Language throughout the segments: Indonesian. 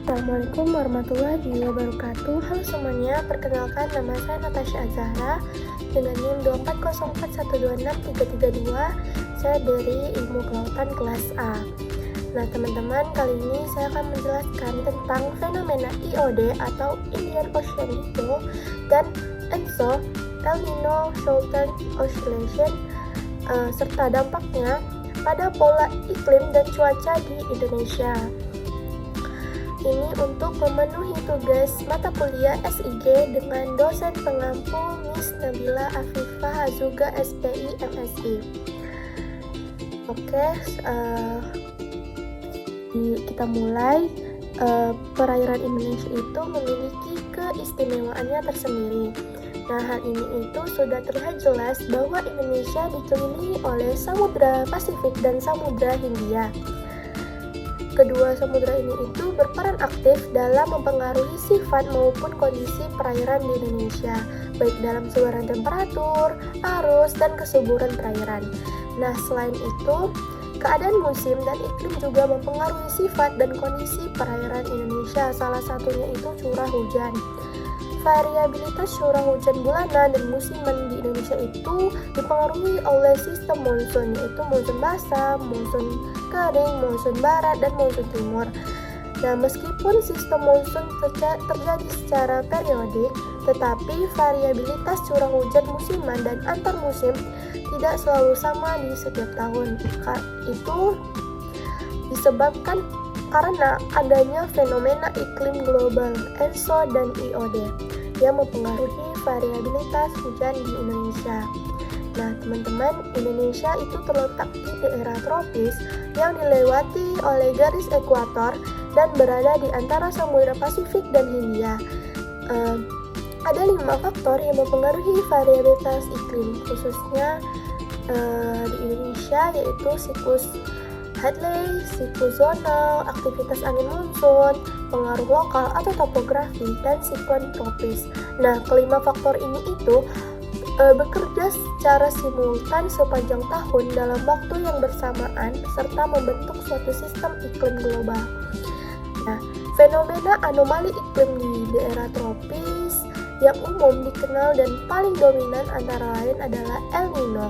Assalamualaikum warahmatullahi wabarakatuh. Halo semuanya, perkenalkan nama saya Natasha Azahra dengan NIM 24041263332. Saya dari Ilmu Kelautan kelas A. Nah teman-teman, kali ini saya akan menjelaskan tentang fenomena IOD atau Indian Ocean Dipole dan ENSO, El Nino Southern Oscillation, serta dampaknya pada pola iklim dan cuaca di Indonesia. Ini untuk memenuhi tugas mata kuliah SIG dengan dosen pengampu Miss Nabila Afifah Azuga SPI MSI. Oke, kita mulai. Perairan Indonesia itu memiliki keistimewaannya tersendiri. Nah, hal ini itu sudah terlihat jelas bahwa Indonesia dikelilingi oleh Samudra Pasifik dan Samudra Hindia. Kedua samudra ini itu berperan aktif dalam mempengaruhi sifat maupun kondisi perairan di Indonesia, baik dalam sebaran temperatur, arus, dan kesuburan perairan. Nah, selain itu, keadaan musim dan iklim juga mempengaruhi sifat dan kondisi perairan Indonesia. Salah satunya itu curah hujan. Variabilitas curah hujan bulanan dan musiman di Indonesia itu dipengaruhi oleh sistem monsun, yaitu monsun basah, monsun kering, monsun barat, dan monsun timur. Nah, meskipun sistem monsun terjadi secara periodik, tetapi variabilitas curah hujan musiman dan antar musim tidak selalu sama di setiap tahun. Itu disebabkan karena adanya fenomena iklim global ENSO dan IOD yang mempengaruhi variabilitas hujan di Indonesia. Nah, teman-teman, Indonesia itu terletak di daerah tropis yang dilewati oleh garis ekuator dan berada di antara Samudra Pasifik dan Hindia. Ada 5 faktor yang mempengaruhi variabilitas iklim, khususnya di Indonesia, yaitu siklus Hadley, siklus zonal, aktivitas angin monsun, pengaruh lokal atau topografi, dan siklon tropis. Nah, kelima faktor ini itu bekerja secara simultan sepanjang tahun dalam waktu yang bersamaan serta membentuk suatu sistem iklim global. Nah, fenomena anomali iklim di daerah tropis yang umum dikenal dan paling dominan antara lain adalah El Nino,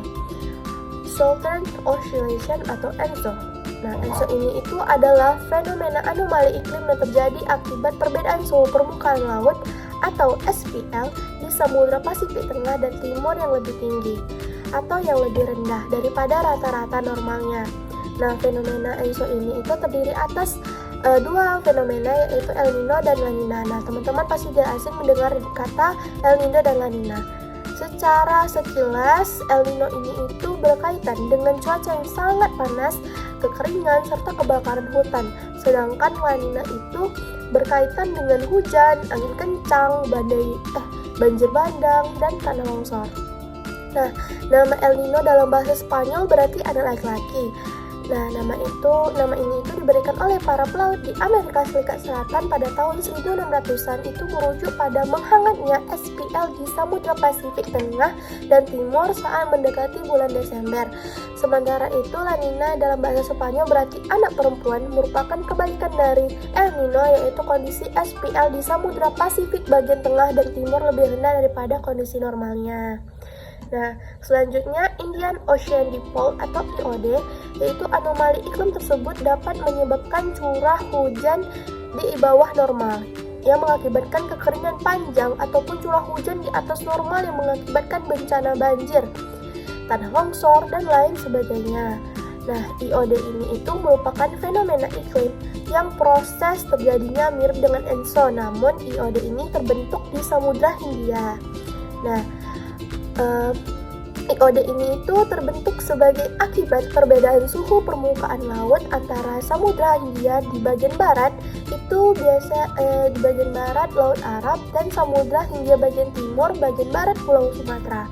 Southern Oscillation atau ENSO. Nah, ENSO ini itu adalah fenomena anomali iklim yang terjadi akibat perbedaan suhu permukaan laut atau SPL di Samudra Pasifik Tengah dan Timur yang lebih tinggi atau yang lebih rendah daripada rata-rata normalnya. Nah, fenomena ENSO ini itu terdiri atas dua fenomena, yaitu El Nino dan La Nina. Nah, teman-teman pasti tidak asing mendengar kata El Nino dan La Nina. Secara sekilas, El Nino ini itu berkaitan dengan cuaca yang sangat panas, kekeringan, serta kebakaran hutan. Sedangkan La Nina itu berkaitan dengan hujan, angin kencang, banjir bandang, dan tanah longsor. Nah, nama El Nino dalam bahasa Spanyol berarti anak laki-laki. Nah, nama ini itu diberikan oleh para pelaut di Amerika Serikat Selatan pada tahun 1600-an itu merujuk pada menghangatnya SPL di Samudra Pasifik Tengah dan Timur saat mendekati bulan Desember. Sementara itu, La Nina dalam bahasa Spanyol berarti anak perempuan, merupakan kebalikan dari El Nino, yaitu kondisi SPL di Samudra Pasifik bagian tengah dan timur lebih rendah daripada kondisi normalnya. Nah, selanjutnya Indian Ocean Dipole atau IOD, yaitu anomali iklim tersebut dapat menyebabkan curah hujan di bawah normal yang mengakibatkan kekeringan panjang ataupun curah hujan di atas normal yang mengakibatkan bencana banjir, tanah longsor, dan lain sebagainya. Nah, IOD ini itu merupakan fenomena iklim yang proses terjadinya mirip dengan ENSO, namun IOD ini terbentuk di Samudra Hindia. Nah, IOD ini itu terbentuk sebagai akibat perbedaan suhu permukaan laut antara Samudra Hindia di bagian barat itu di bagian barat Laut Arab dan Samudra Hindia bagian timur bagian barat Pulau Sumatera.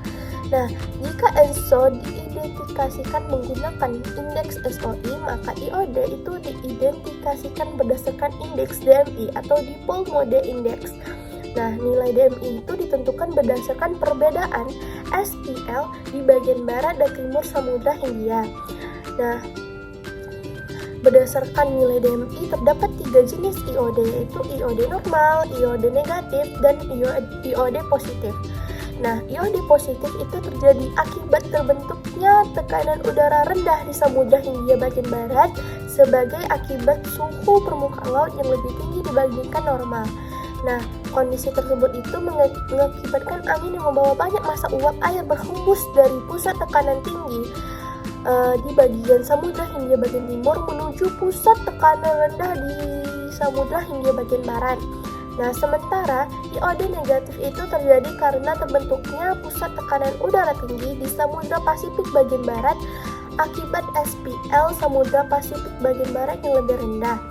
Nah, jika ENSO diidentifikasikan menggunakan indeks SOI, maka IOD itu diidentifikasikan berdasarkan indeks DMI atau Dipole Mode Index. Nah, nilai DMI itu ditentukan berdasarkan perbedaan SPL di bagian barat dan timur Samudra Hindia. Nah, berdasarkan nilai DMI terdapat 3 tiga jenis iode, yaitu iode normal, iode negatif, dan iode positif. Nah, iode positif itu terjadi akibat terbentuknya tekanan udara rendah di Samudra Hindia bagian barat sebagai akibat suhu permukaan laut yang lebih tinggi dibandingkan normal. Nah, kondisi tersebut itu mengakibatkan angin yang membawa banyak massa uap air berhembus dari pusat tekanan tinggi di bagian Samudra Hindia bagian timur menuju pusat tekanan rendah di Samudra Hindia bagian barat. Nah, sementara iode negatif itu terjadi karena terbentuknya pusat tekanan udara tinggi di Samudra Pasifik bagian barat akibat SPL Samudra Pasifik bagian barat yang lebih rendah.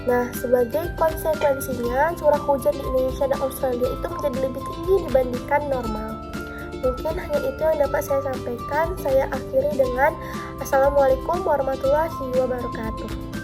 Nah, sebagai konsekuensinya, curah hujan di Indonesia dan Australia itu menjadi lebih tinggi dibandingkan normal. Mungkin hanya itu yang dapat saya sampaikan. Saya akhiri dengan Assalamualaikum warahmatullahi wabarakatuh.